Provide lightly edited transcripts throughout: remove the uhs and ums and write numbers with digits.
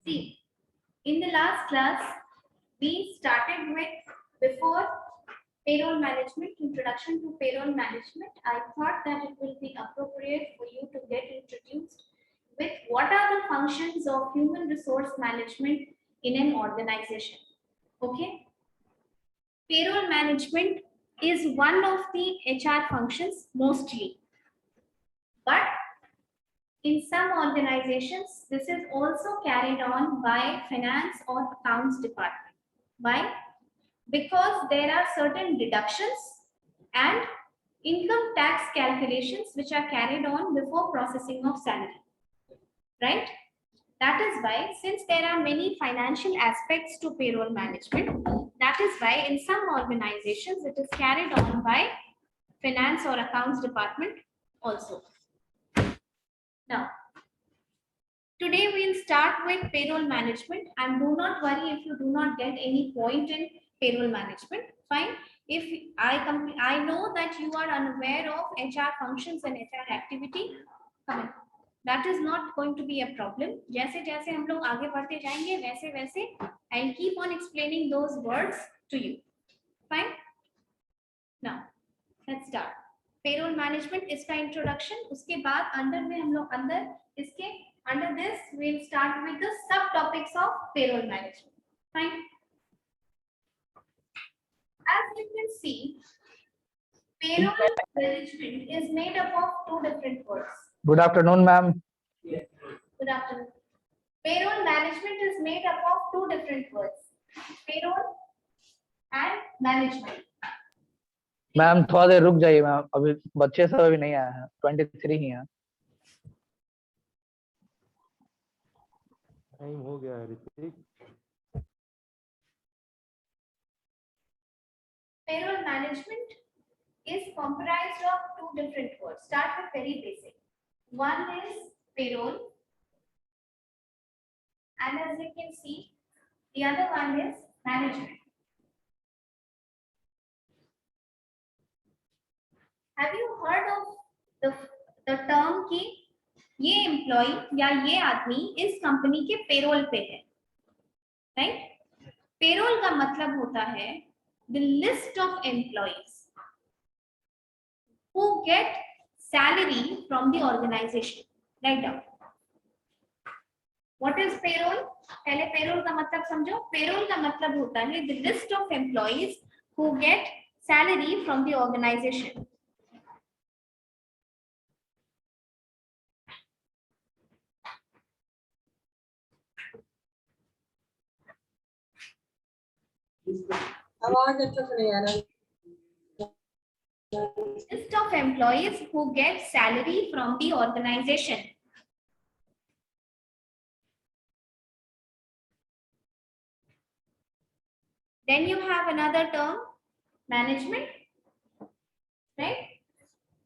See, in the last class, we started with before payroll management, introduction to payroll management. I thought that it will be appropriate for you to get introduced with what are the functions of human resource management in an organization. Okay. Payroll management is one of the HR functions mostly, but in some organizations, this is also carried on by finance or accounts department. Why? Because there are certain deductions and income tax calculations which are carried on before processing of salary. Right? That is why, since there are many financial aspects to payroll management, that is why in some organizations it is carried on by finance or accounts department also. Now, today we'll start with payroll management, and do not worry if you do not get any point in payroll management. Fine. If I know that you are unaware of HR functions and HR activity, that is not going to be a problem. जैसे जैसे हम लोग आगे बढ़ते जाएंगे वैसे वैसे I'll keep on explaining those words to you. Fine. Now let's start. Payroll management इसका introduction. उसके बाद अंदर में हम लोग under this we'll start with the subtopics of payroll management. Fine. As you can see, payroll management is made up of two different words. Good afternoon, ma'am. Good afternoon. Payroll management is made up of two different words. Payroll and management. Ma'am थोड़ा देर रुक जाइए ma'am, अभी बच्चे सब अभी नहीं आए हैं, 23 ही हैं। टाइम हो गया है Hrithik. Payroll management is comprised of two different words. Start with very basic. One is payroll, and as you can see, the other one is management. Have you heard of the term कि ये employ या ये आदमी इस company के payroll पे है, right? Payroll का मतलब होता है the list of employees who get salary from the organization. Write down. What is payroll? पहले payroll का मतलब समझो. Payroll का मतलब होता है the list of employees who get salary from the organization. आवाज अच्छा से नहीं आ रहा। List of employees who get salary from the organization. Then you have another term, management, right?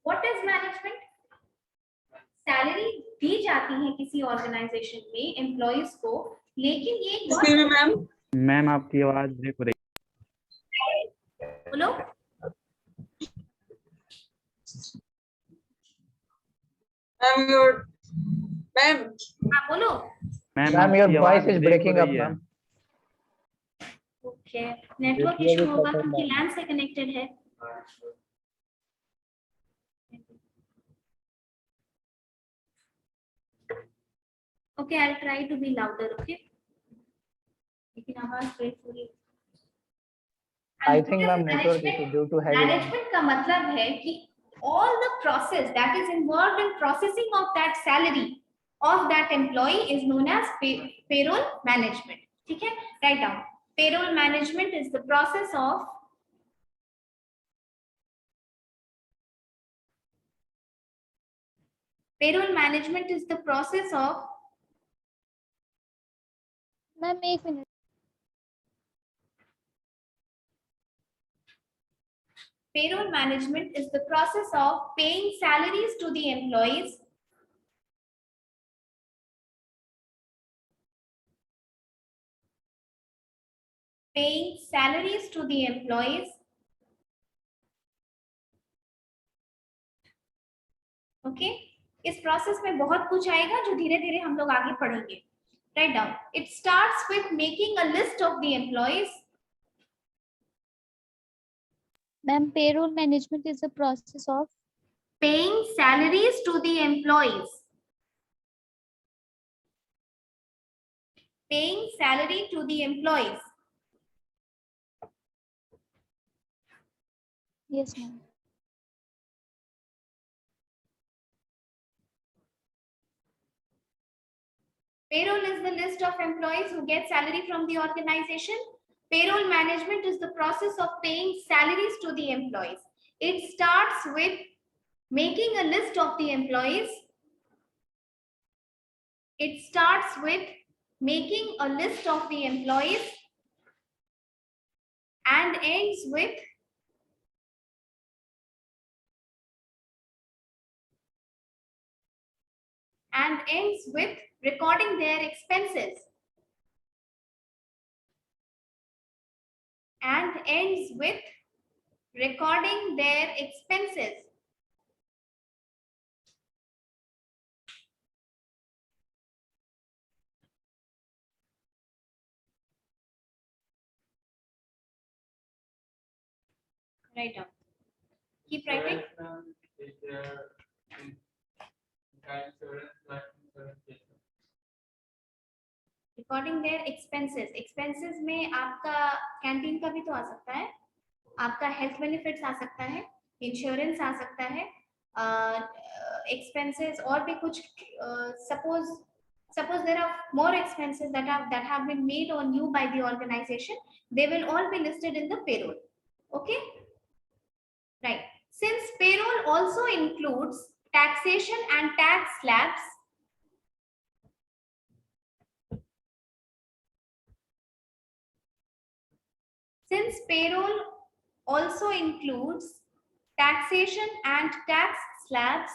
What is management? Salary दी जाती है किसी organization में employees को, लेकिन ये मैम आपकी आवाज ब्रेक हो रही है। बोलो। मैम हाँ बोलो। Ma'am your voice is breaking up, ma'am. Okay, network issue होगा क्योंकि लैन से कनेक्टेड है। Okay, I will try to be louder, okay? लेकिन आवाज ब्रेक हो रही है। I think ma'am network issue due to heavy management का मतलब है कि all the process that is involved in processing of that salary of that employee is known as payroll management. ठीक है? Write down. Payroll management is the process of ma'am एक minute. Payroll management is the process of paying salaries to the employees okay? इस process में बहुत कुछ आएगा जो धीरे धीरे हम लोग आगे पढ़ेंगे। Write down. It starts with making a list of the employees. Ma'am, payroll management is the process of Paying salaries to the employees. Paying salary to the employees. yes, ma'am. Payroll is the list of employees who get salary from the organization. Payroll management is the process of paying salaries to the employees. It starts with making a list of the employees. It starts with making a list of the employees and ends with recording their expenses. And ends with recording their expenses. Write down. Keep writing. Recording their expenses. Expenses में आपका canteen का भी तो आ सकता है, आपका health benefits आ सकता है, इंश्योरेंस आ सकता है, एक्सपेंसेस और भी कुछ. Suppose there are more expenses that have been made on you by the organization. They will all be listed in the payroll. Okay, right. Since payroll also includes taxation and tax slabs, since payroll also includes taxation and tax slabs,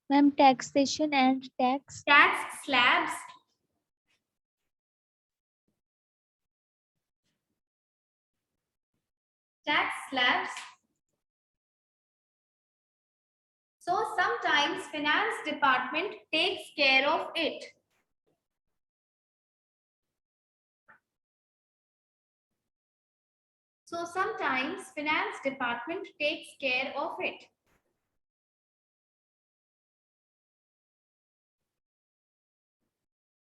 Ma'am, taxation and tax slabs, so sometimes finance department takes care of it. So sometimes finance department takes care of it.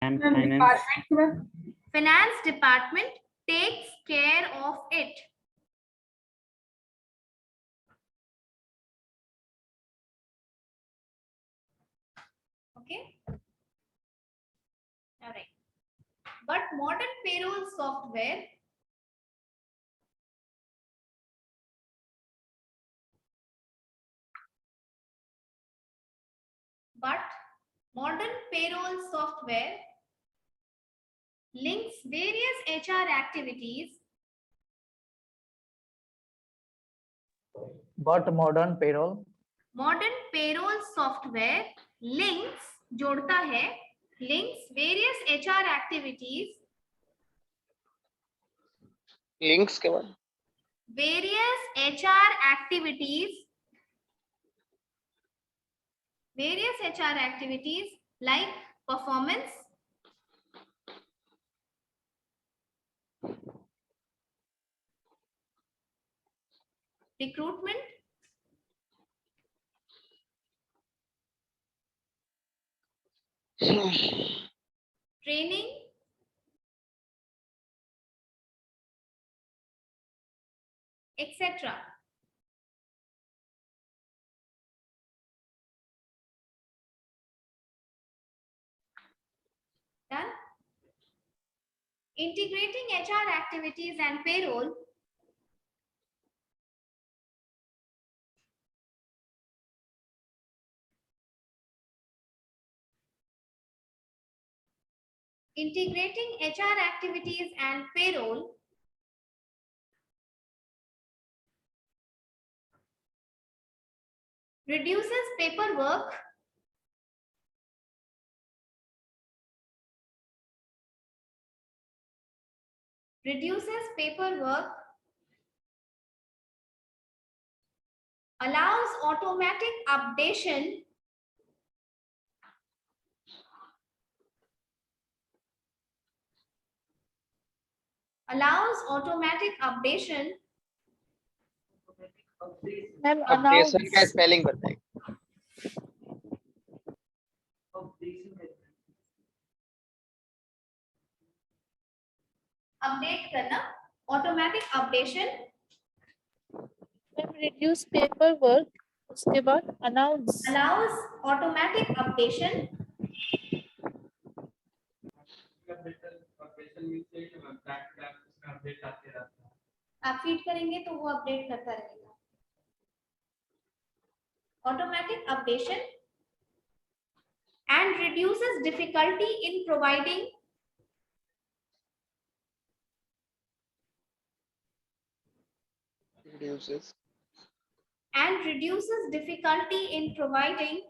And finance. Finance department takes care of it. Okay. All right. But modern payroll software links various HR activities. But modern payroll software links जोड़ता है, links various HR activities. Links के बाद Various HR activities like performance, recruitment, training, etc. Done. Integrating HR activities and payroll. Integrating HR activities and payroll reduces paperwork, allows automatic updation allows automatic updation. Ma'am, updation का announce. Spelling बताइए. Update करना, automatic updation. Ma'am, reduce paperwork. उसके बाद announce. allows automatic updation. आप feed करेंगे तो वो update करता रहेगा. Automatic updation and reduces difficulty in providing Reduces difficulty in providing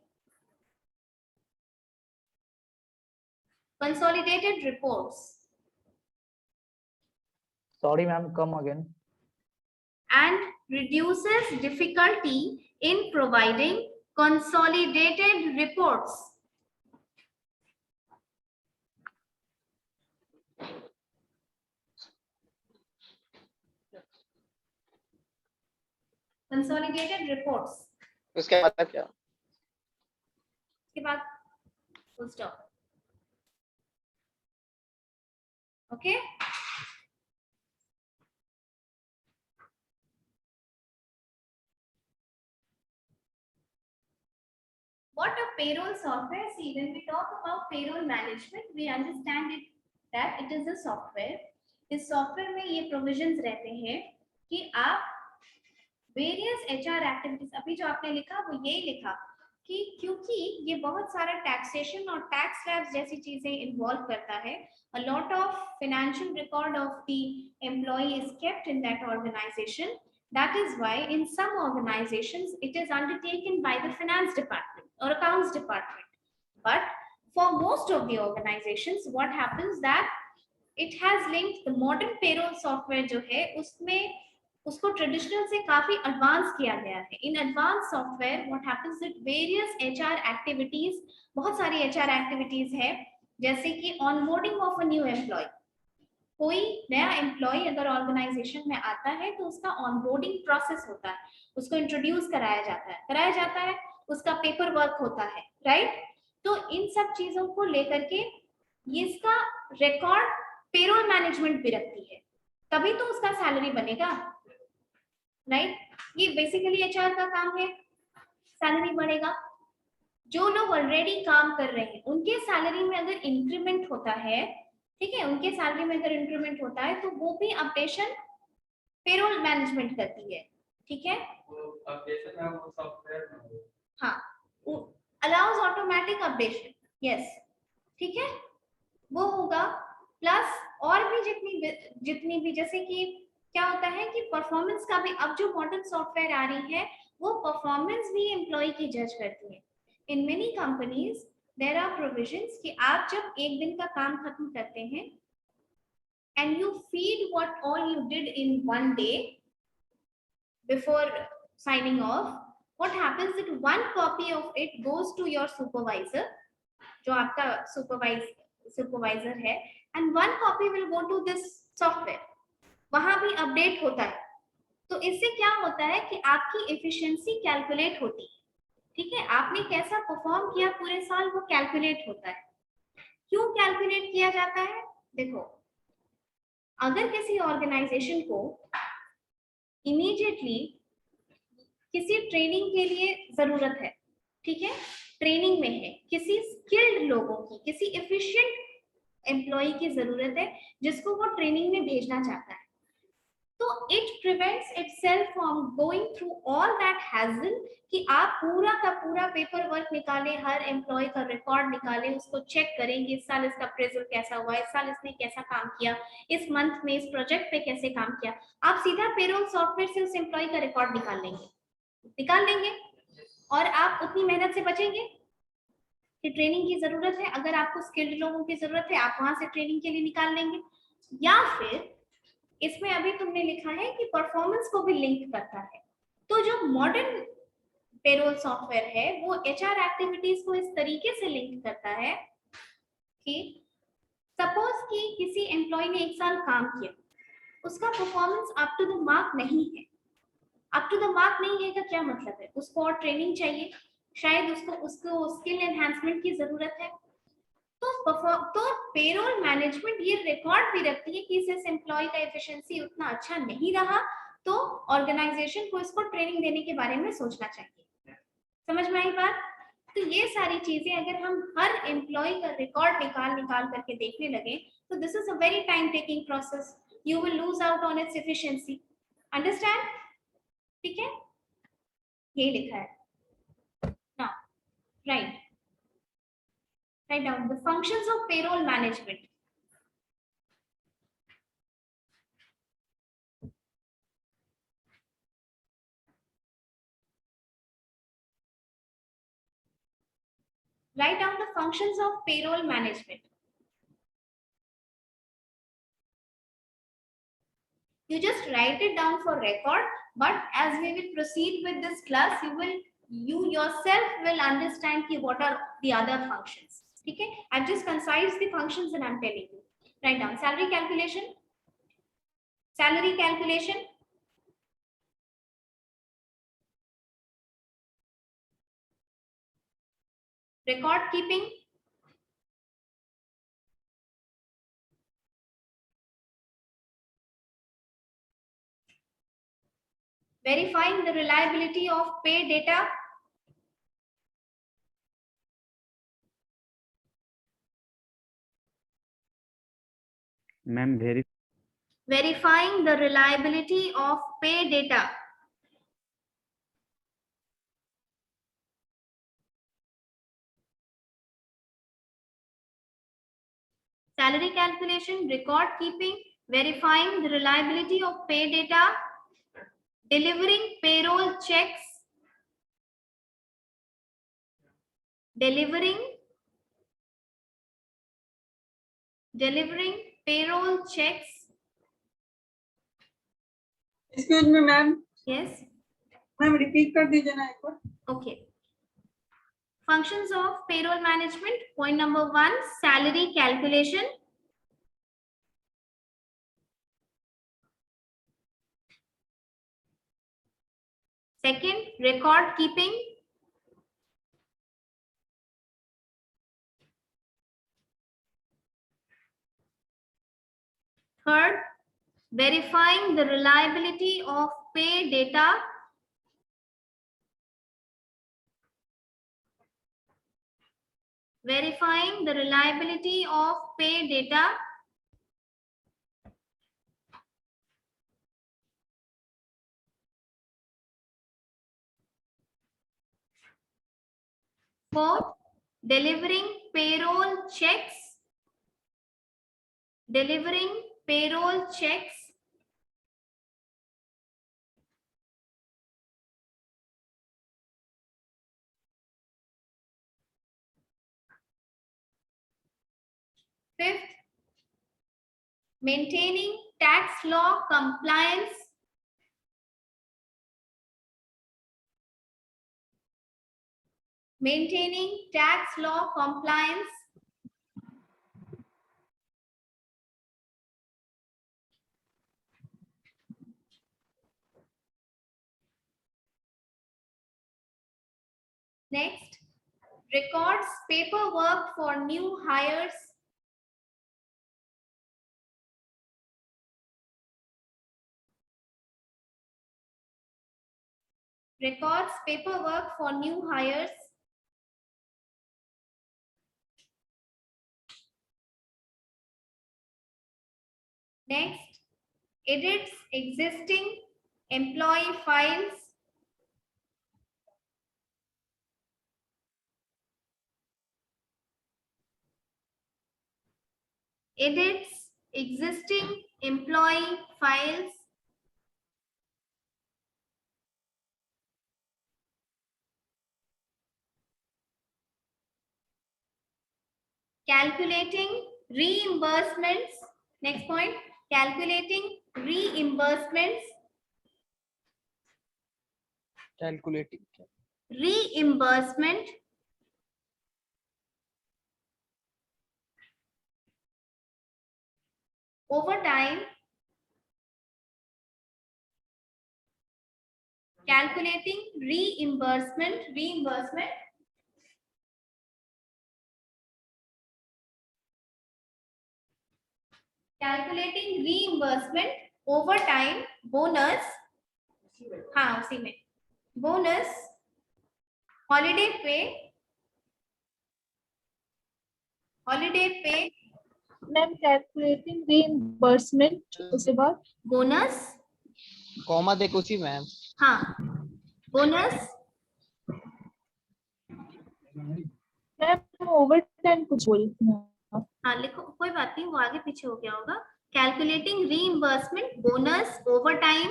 consolidated reports Sorry, ma'am. Come again. and reduces difficulty in providing consolidated reports. Consolidated reports. उसके बाद क्या? उसके बाद full stop. Okay. What a payroll software? See, when we talk about payroll management, we understand it that it is a software. इस software में ये provisions रहते हैं कि आप वेरियस एचआर एक्टिविटीज, अभी जो आपने लिखा वो यही लिखा कि क्योंकि ये बहुत सारा टैक्सेशन और टैक्स स्लैब्स जैसी चीजें इन्वॉल्व करता है, a lot of financial record of the employee is kept in that organization. That is why in some organizations it is undertaken by the finance department or accounts department. But for most of the organizations, what happens that it has linked the modern payroll software जो है उसमें उसको traditional से काफी advance किया गया है. In advance software what happens that various HR activities, बहुत सारी एचआर एक्टिविटीज है, जैसे कि onboarding of a new employ. कोई नया एम्प्लॉय अगर ऑर्गेनाइजेशन में आता है तो उसका ऑनबोर्डिंग प्रोसेस होता है, उसको इंट्रोड्यूस कराया जाता है, उसका पेपर वर्क होता है, राइट. तो इन सब चीजों को लेकर के ये इसका रिकॉर्ड पेरोल मैनेजमेंट भी रखती है, तभी तो उसका सैलरी बनेगा, राइट. ये बेसिकली एचआर का काम है, सैलरी बढ़ेगा. जो लोग ऑलरेडी काम कर रहे हैं उनके सैलरी में अगर इंक्रीमेंट होता है, ठीक है, उनके सैलरी में अगर इंक्रीमेंट होता है तो वो भी अपडेशन पेरोल मैनेजमेंट करती है, ठीक है. अपडेशन है वो सॉफ्टवेयर. हाँ, अलाउज ऑटोमेटिक अपडेशन, यस, ठीक है, वो होगा. प्लस और भी जितनी भी जैसे कि क्या होता है कि परफॉर्मेंस का भी, अब जो मॉडर्न सॉफ्टवेयर आ रही है वो परफॉर्मेंस भी एम्प्लॉय की जज करती है. In many companies there are provisions कि आप जब एक दिन का काम खत्म करते हैं and you feed what all you did in one day before signing off, what happens that one copy of it goes to your supervisor, जो आपका supervisor है, and one copy will go to this software. वहां भी update होता है. तो इससे क्या होता है कि आपकी एफिशिएंसी कैलकुलेट होती है, ठीक है, आपने कैसा परफॉर्म किया पूरे साल वो कैलकुलेट होता है. क्यों कैलकुलेट किया जाता है? देखो, अगर किसी ऑर्गेनाइजेशन को इमीडिएटली किसी ट्रेनिंग के लिए जरूरत है, ठीक है, ट्रेनिंग में है, किसी स्किल्ड लोगों की, किसी एफिशिएंट एम्प्लॉय की जरूरत है जिसको वो ट्रेनिंग में भेजना चाहता है, तो it prevents itself from going through all that hassle कि आप पूरा का पूरा पेपर वर्क निकालें, हर एम्प्लॉय का रिकॉर्ड निकालें, उसको चेक करें कि इस साल इसका अप्रेजल कैसा हुआ, इस साल इसने कैसा काम किया, इस मंथ में इस प्रोजेक्ट पे कैसे काम किया. आप सीधा पेरोल सॉफ्टवेयर से उस एम्प्लॉय का रिकॉर्ड निकाल लेंगे और आप उतनी मेहनत से बचेंगे कि ट्रेनिंग की जरूरत है, अगर आपको स्किल्ड लोगों की जरूरत है आप वहां से ट्रेनिंग के लिए निकाल लेंगे. या फिर इसमें अभी तुमने लिखा है कि परफॉर्मेंस को भी लिंक करता है. तो जो मॉडर्न पेरोल सॉफ्टवेयर है वो एचआर एक्टिविटीज को इस तरीके से लिंक करता है कि सपोज कि किसी एम्प्लॉय ने एक साल काम किया, उसका performance up to the mark नहीं है। अप टू द मार्क नहीं है का क्या मतलब है? उसको और ट्रेनिंग चाहिए, शायद उसको स्किल एनहांसमेंट की जरूरत है। तो पेरोल मैनेजमेंट ये रिकॉर्ड भी रखती है कि इस एम्प्लॉय का एफिशिएंसी उतना अच्छा नहीं रहा, तो ऑर्गेनाइजेशन को इसको ट्रेनिंग देने के बारे में सोचना चाहिए। समझ में आई बात? तो ये सारी चीजें अगर हम हर एम्प्लॉय का रिकॉर्ड निकाल करके देखने लगे, तो this is a very time taking process, you will lose out on its efficiency. Understand? ठीक है, ये लिखा है ना। Right, write down the functions of payroll management. Write down the functions of payroll management. You just write it down for record, but as we will proceed with this class, you yourself will understand what are the other functions. Okay, I've just concised the functions and I'm telling you. Write down salary calculation, record keeping, verifying the reliability of pay data, ma'am verifying the reliability of pay data, salary calculation, record keeping, verifying the reliability of pay data, delivering payroll checks, delivering payroll checks. Excuse me ma'am, Yes, ma'am repeat कर दीजिए ना एक बार। okay. Functions of payroll management. Point number 1, salary calculation. Second, record keeping. Third, verifying the reliability of pay data. Verifying the reliability of pay data. Fourth, delivering payroll checks. Delivering payroll checks. Fifth, maintaining tax law compliance. Maintaining tax law compliance. Next, records paperwork for new hires. Records paperwork for new hires. Next, edits existing employee files. Edits existing employee files. Calculating reimbursements. Next point, calculating reimbursements. Calculating. Reimbursement. Over time, Calculating reimbursement overtime bonus, हाँ उसी में bonus, holiday pay ma'am calculating reimbursement उसके बाद bonus, comma देखो उसी ma'am. हाँ bonus, ma'am over time कुछ बोल रही थी आप। हाँ लिखो, कोई बात नहीं, वो आगे पीछे हो गया होगा। Calculating reimbursement, bonus, overtime,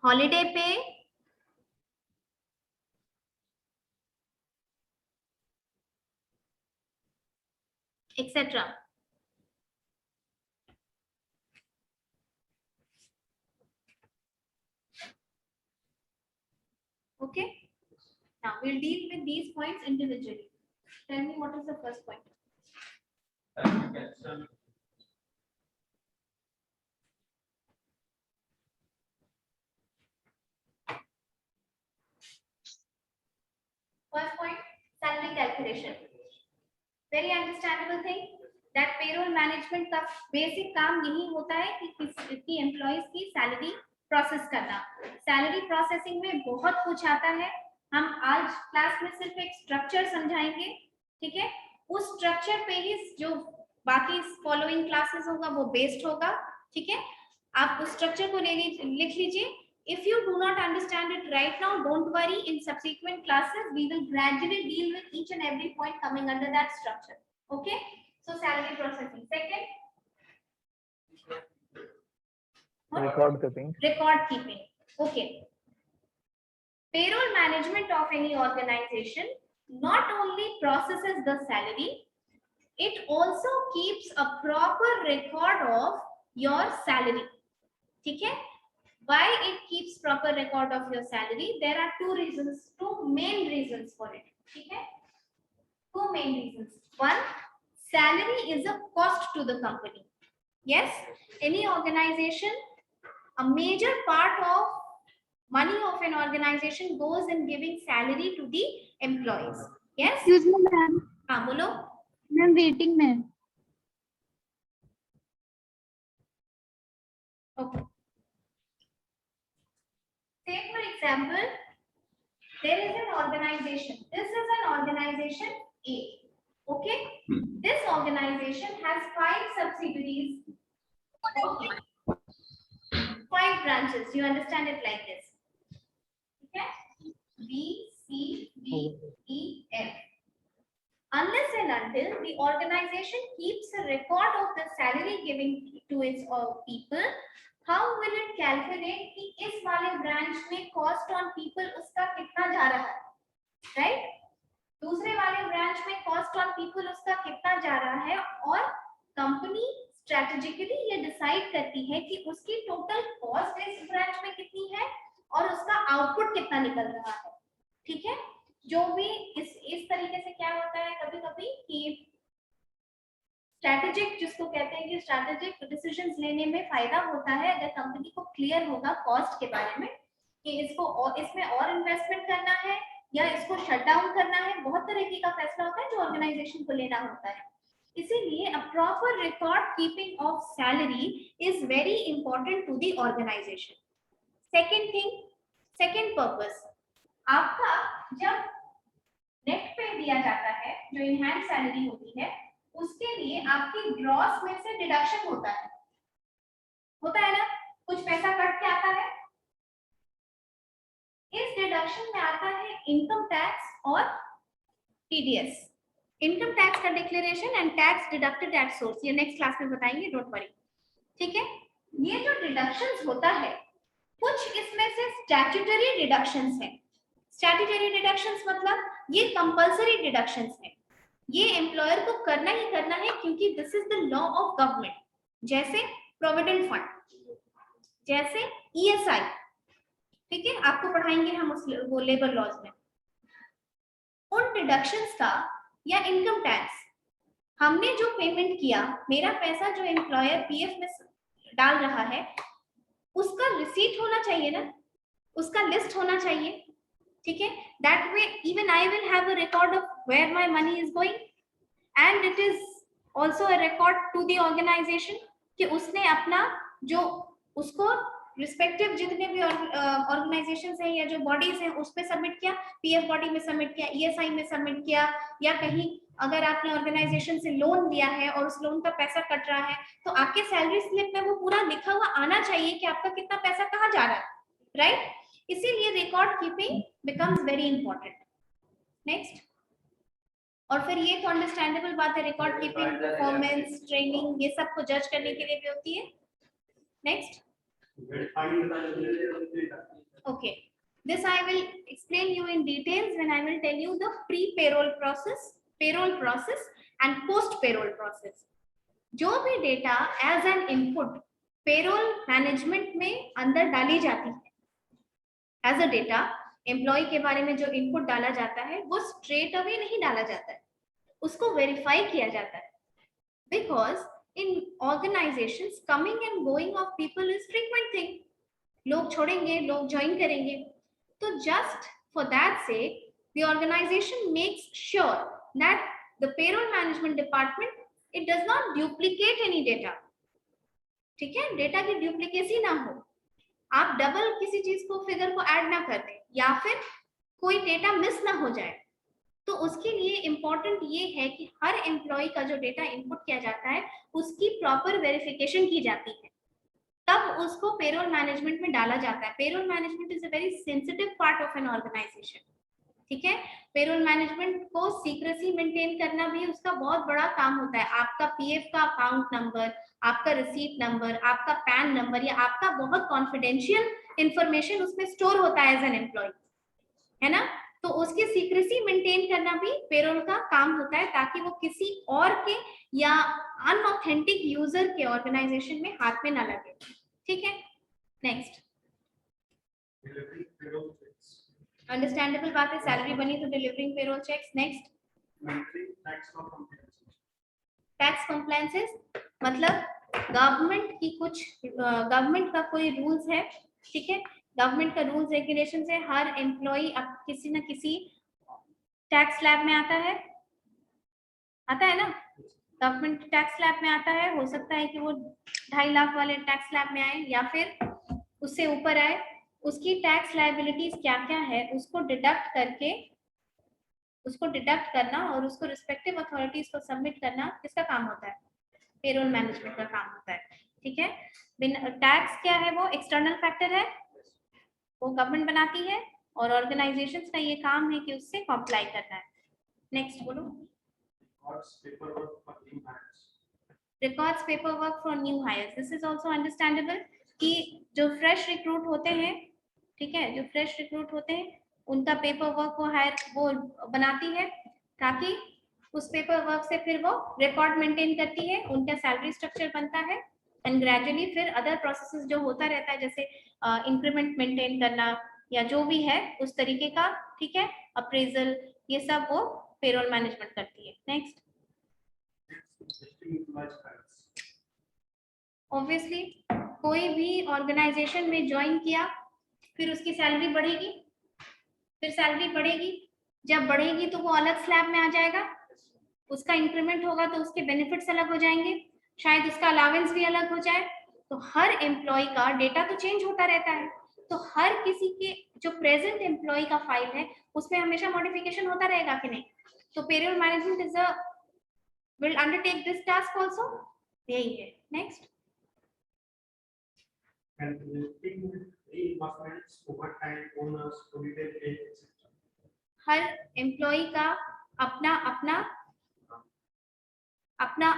holiday पे, etcetera. Okay, now we'll deal with these points individually. Tell me what is the first point. First point, salary calculation. Very understandable thing that payroll management का basic काम यही होता है कि किसी employees की salary process करना। Salary processing में बहुत कुछ आता है। हम आज क्लास में सिर्फ एक structure समझाएंगे, ठीक है? उस structure पे ही जो बाकी following classes होगा वो based होगा, ठीक है? आप उस structure को लिख लीजिए। If you do not understand it right now, don't worry. In subsequent classes, we will gradually deal with each and every point coming under that structure. Okay? So salary processing. Second, record keeping. Record keeping. Okay. Payroll management of any organization not only processes the salary, it also keeps a proper record of your salary. ठीक है? Why it keeps proper record of your salary? There are two main reasons for it. ठीक है? Two main reasons. One, salary is a cost to the company. Yes, any organization, a major part of money of an organization goes in giving salary to the employees. Yes. Excuse me ma'am. हाँ बोलो। Ma'am waiting में। Okay. Take for example, there is an organization. This is an organization A. Okay. This organization has 5 subsidiaries. Okay. 5 branches. You understand it like this. Okay. B, C, D, E, F. Unless and until the organization keeps a record of the salary given to its people, how will it calculate कि इस वाले branch में cost on people उसका कितना जा रहा है, right? दूसरे वाले ब्रांच में cost on people उसका कितना जा रहा है, और कंपनी स्ट्रेटेजिकली ये डिसाइड करती है कि उसकी टोटल कॉस्ट इस ब्रांच में कितनी है और उसका आउटपुट कितना निकल रहा है, ठीक है? जो भी इस तरीके से क्या होता है कभी-कभी कि स्ट्रैटेजिक, जिसको कहते हैं कि स्ट्रैटेजिक डिसीजंस लेने में फायदा होता है अगर कंपनी को क्लियर होगा कॉस्ट के बारे में कि इसको और इसमें और इन्वेस्टमेंट करना है या इसको शट डाउन करना है। बहुत तरीके का फैसला होता है जो ऑर्गेनाइजेशन को लेना होता है। इसीलिए a proper record keeping of salary is very important to the organisation. Second thing, second purpose, आपका जब नेट पे दिया जाता है जो इनहैंड सैलरी होती है उसके लिए आपकी ग्रॉस में से डिडक्शन होता है ना, कुछ पैसा कट के आता है। इस डिडक्शन में आता है इनकम टैक्स और टीडीएस, इनकम टैक्स का declaration and tax deducted at source. ये नेक्स्ट क्लास में बताएंगे, डोंट वरी, ठीक है? ये जो डिडक्शंस होता है कुछ इसमें से स्टैट्यूटरी डिडक्शंस हैं। स्टैट्यूटरी डिडक्शंस मतलब ये कंपल्सरी डिडक्शंस हैं, ये एम्प्लॉयर को करना ही करना है क्योंकि this is the law of government. जैसे प्रोविडेंट फंड, जैसे ईएसआई, ठीक है? आपको पढ़ाएंगे हम उस वो लेबर लॉज में। उन डिडक्शंस का या इनकम टैक्स, हमने जो पेमेंट किया, मेरा पैसा जो एम्प्लॉयर पीएफ में डाल रहा है उसका रिसीट होना चाहिए ना, उसका लिस्ट होना चाहिए, ठीक है। That way even I will have a record of where my money is going and it is also a record to the organisation कि उसने अपना जो उसको रिस्पेक्टिव जितने भी ऑर्गेनाइजेशन हैं या जो बॉडीज हैं उस पे सबमिट किया, पीएफ बॉडी में सबमिट किया, ईएसआई में सबमिट किया, या कहीं अगर आपने ऑर्गेनाइजेशन से लोन लिया है और उस लोन का पैसा कट रहा है तो आपके सैलरी स्लिप में वो पूरा लिखा हुआ आना चाहिए कि आपका कितना पैसा कहाँ जा रहा है, राइट। इसीलिए record keeping becomes very important. Next, और फिर ये तो अंडरस्टैंडेबल बात है, रिकॉर्ड कीपिंग परफॉर्मेंस ट्रेनिंग ये सब को जज करने के लिए भी होती है। Next, okay, this I will explain you in details when I will tell you the pre-payroll process, payroll process and post-payroll process. जो भी data as an input payroll management में अंदर डाली जाती है एज अ डेटा, एम्प्लॉय के बारे में जो इनपुट डाला जाता है वो स्ट्रेट अवे नहीं डाला जाता है, उसको वेरीफाई किया जाता है। Because in organizations coming and going of people is frequent thing, लोग छोड़ेंगे, लोग ज्वाइन करेंगे, तो just for that sake the organization makes sure that the payroll management department it does not duplicate any data, ठीक है, data की duplicacy ना हो, आप डबल किसी चीज को फिगर को ऐड ना कर दें या फिर कोई डेटा मिस ना हो जाए। तो उसके लिए इम्पोर्टेंट ये है कि हर एम्प्लॉय का जो डेटा इनपुट किया जाता है उसकी प्रॉपर वेरिफिकेशन की जाती है, तब उसको पेरोल मैनेजमेंट में डाला जाता है। Payroll management is a very sensitive part of an organisation, ठीक है। पेरोल मैनेजमेंट को सीक्रेसी मेंटेन करना भी उसका बहुत बड़ा काम होता है। आपका पीएफ का अकाउंट नंबर, आपका रिसीट नंबर, आपका पैन नंबर या आपका बहुत कॉन्फिडेंशियल इंफॉर्मेशन उसमें स्टोर होता है एज एन एम्प्लॉय, है ना। तो उसकी सीक्रेसी मेंटेन करना भी पेरोल का काम होता है ताकि वो किसी और के या अनऑथेंटिक यूजर के ऑर्गेनाइजेशन में हाथ में ना लगे, ठीक है। नेक्स्ट, अंडरस्टैंडेबल बात है, सैलरी बनी तो delivering payroll cheques. Next, tax compliances, मतलब गवर्नमेंट की कुछ गवर्नमेंट का कोई रूल्स है, ठीक है, गवर्नमेंट का रूल्स रेगुलेशन से हर एम्प्लॉय अब किसी न किसी टैक्स स्लैब में आता है ना, गवर्नमेंट टैक्स स्लैब में आता है। हो सकता है कि वो 2.5 लाख वाले टैक्स स्लैब में आए या फिर उससे ऊपर आए। उसकी टैक्स लायबिलिटीज क्या क्या है उसको डिडक्ट करना और उसको रिस्पेक्टिव अथॉरिटीज को सबमिट करना किसका काम होता है, पेरोल मैनेजमेंट का काम होता है, ठीक है। टैक्स क्या है, वो एक्सटर्नल फैक्टर है, वो गवर्नमेंट बनाती है और ऑर्गेनाइजेशंस का ये काम है कि उससे कॉम्प्लाई करना है। नेक्स्ट बोलो, records paper work for new hires, this is also understandable कि जो फ्रेश रिक्रूट होते हैं, ठीक है, जो फ्रेश रिक्रूट होते हैं उनका पेपर वर्क वो बनाती है ताकि उस पेपर वर्क से फिर वो रिकॉर्ड मेंटेन करती है, उनका सैलरी स्ट्रक्चर बनता है एंड ग्रेजुअली फिर अदर प्रोसेसेस जो होता रहता है जैसे इंक्रीमेंट मेंटेन करना या जो भी है उस तरीके का, ठीक है, अप्रेजल, ये सब वो पेरोल मैनेजमेंट करती है। नेक्स्ट, ऑब्वियसली कोई भी ऑर्गेनाइजेशन में ज्वाइन किया फिर उसकी सैलरी बढ़ेगी, फिर सैलरी बढ़ेगी, जब बढ़ेगी तो वो अलग स्लैब में आ जाएगा, उसका इंक्रीमेंट होगा तो उसके बेनिफिट्स अलग हो जाएंगे, शायद उसका अलावेंस भी अलग हो जाए। तो हर एम्प्लॉय का डेटा तो चेंज होता रहता है, तो हर किसी के जो प्रेजेंट एम्प्लॉय का फाइल है उसमें हमेशा मॉडिफिकेशन होता रहेगा कि नहीं। तो payroll management is a will undertake this task also, यही है। नेक्स्ट, हर एम्प्लॉय का अपना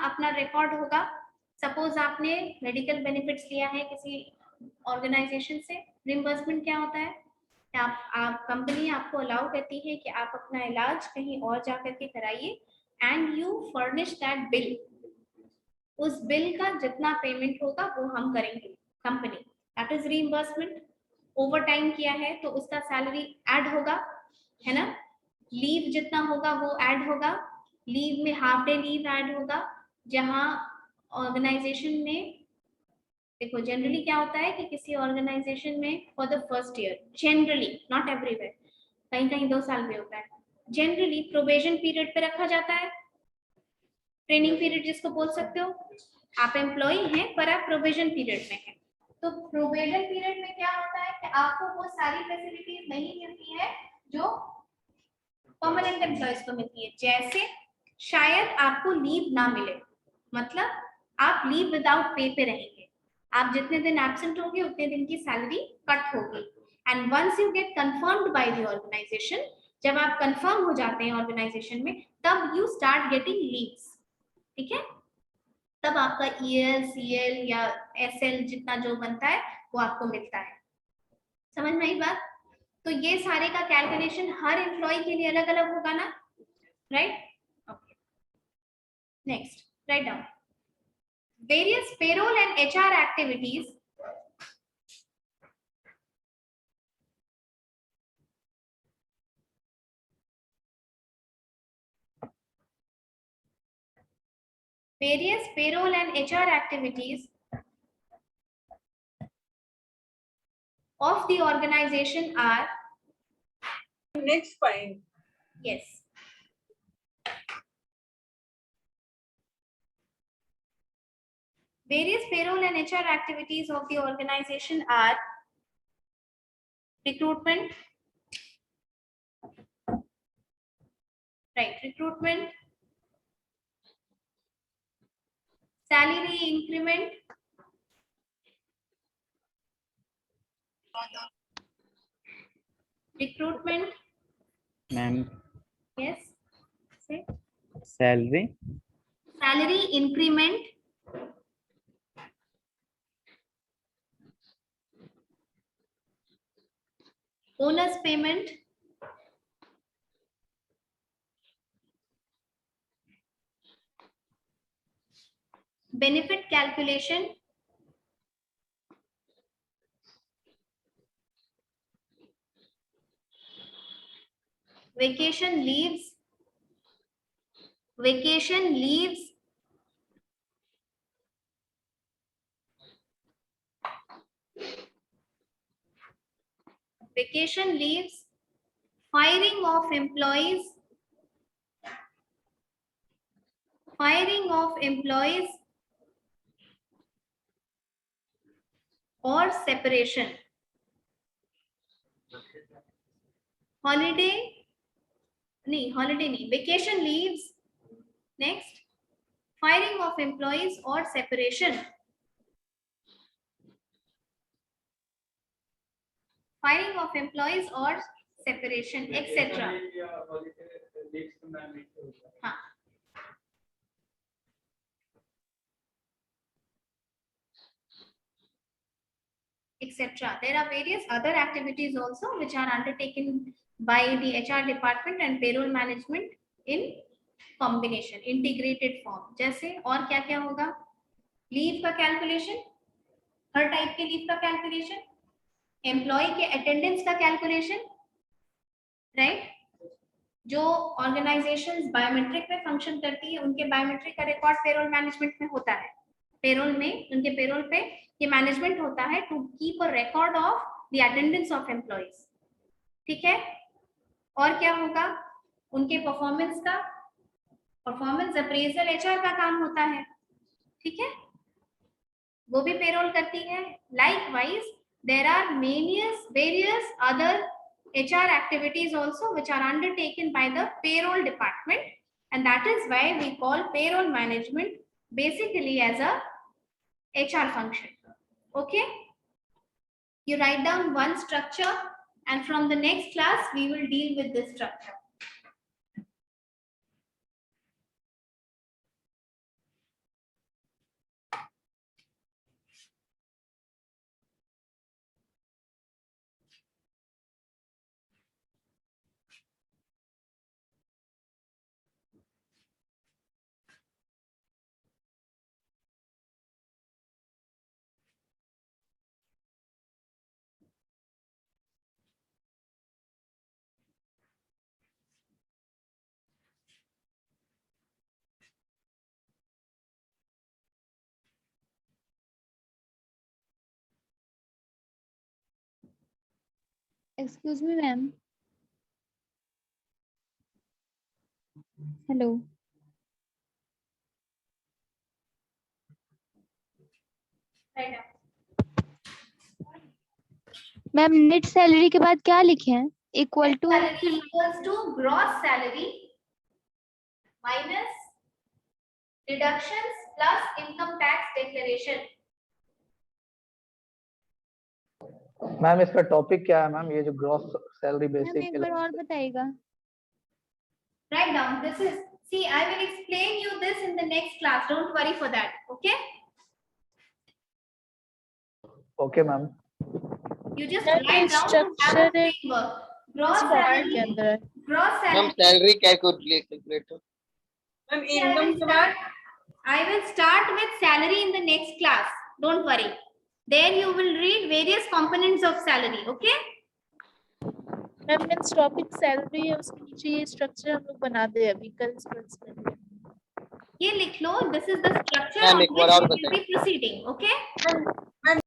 अपना रिकॉर्ड होगा। सपोज आपने मेडिकल बेनिफिट्स लिया है किसी ऑर्गेनाइजेशन से, रिम्बर्समेंट क्या होता है, आप कंपनी आपको अलाउ करती है कि आप अपना इलाज कहीं और जा करके कराइए and you furnish that bill, उस बिल का जितना पेमेंट होगा वो हम करेंगे company, that is reimbursement. Over time किया है तो उसका सैलरी ऐड होगा, है ना, लीव जितना होगा वो ऐड होगा, लीव में हाफ डे लीव ऐड होगा, जहां ऑर्गेनाइजेशन में देखो जनरली क्या होता है कि किसी ऑर्गेनाइजेशन में for the first year, generally not everywhere, कहीं कहीं 2 साल भी होता है, जनरली प्रोबेशन पीरियड पे रखा जाता है, ट्रेनिंग पीरियड जिसको बोल सकते हो। आप एम्प्लॉय हैं पर आप प्रोबेशन पीरियड में हैं, तो प्रोबेशन पीरियड में क्या होता है कि आपको वो सारी फैसिलिटीज नहीं मिलती है जो परमानेंट एम्प्लॉयज को मिलती है। जैसे शायद आपको लीव ना मिले, मतलब आप लीव विदाउट पे पे रहेंगे, आप जितने दिन एब्सेंट होंगे उतने दिन की सैलरी कट होगी। And once you get confirmed by the organisation, जब आप कंफर्म हो जाते हैं ऑर्गेनाइजेशन में, तब यू स्टार्ट गेटिंग लीव्स, ठीक है। तब आपका ईएल सीएल या एसएल जितना जो बनता है वो आपको मिलता है। समझ में आई बात? तो ये सारे का कैलकुलेशन हर एम्प्लॉय के लिए अलग अलग होगा ना, right? Okay, next write down various payroll and HR activities various payroll and HR activities of the organization are, Next point. yes, various payroll and HR activities of the organization are recruitment, right, recruitment, salary increment, recruitment, ma'am yes, say, salary salary increment, bonus payment, benefit calculation, vacation leaves, vacation leaves, vacation leaves, firing of employees, firing of employees or separation, holiday नहीं, vacation leaves, next firing of employees or separation, firing of employees or separation, etc. हाँ, etc. There are various other activities also which are undertaken by the HR department and payroll management in combination, integrated form. जैसे और क्या क्या होगा? Leave का calculation, हर type के leave का calculation, employ के अटेंडेंस का कैलकुलेशन, राइट? जो ऑर्गेनाइजेशंस बायोमेट्रिक में फंक्शन करती है उनके बायोमेट्रिक का रिकॉर्ड पेरोल मैनेजमेंट में होता है। पेरोल में उनके पेरोल पे ये मैनेजमेंट होता है to keep a record of the attendance of employees, ठीक है। और क्या होगा? उनके परफॉर्मेंस का, परफॉर्मेंस अप्रेजल एचआर का काम होता है, ठीक है, वो भी पेरोल करती है। Likewise there are various other HR activities also which are undertaken by the payroll department, and that is why we call payroll management basically as a HR function. Okay, you write down one structure and from the next class we will deal with this structure. Excuse me, ma'am. Hello. Right now. Ma'am net salary के बाद क्या लिखे हैं? Equal to Salary equals to gross salary minus deductions plus income tax declaration. Ma'am इसका topic क्या है ma'am? ये जो ग्रॉस सैलरी मैम बेसिक एक बार और बताइएगा. Write down. This is, see, I will explain you this in the next class. Don't worry for that. Okay? Okay ma'am. You just Ma'am, write down to have a structure है, framework. Gross part के salary. अंदर है. Gross ma'am salary. Salary calculator ma'am See, I will start with salary in the next class. Don't worry. There you will read various components of salary. Okay? Ma'am means topic salary है, उसके नीचे ये structure हम लोग बना दे अभी कल इस क्लास में. ये लिख लो. This is the structure ma'am on एक बार which और we will बताइए. be proceeding. Okay? मैम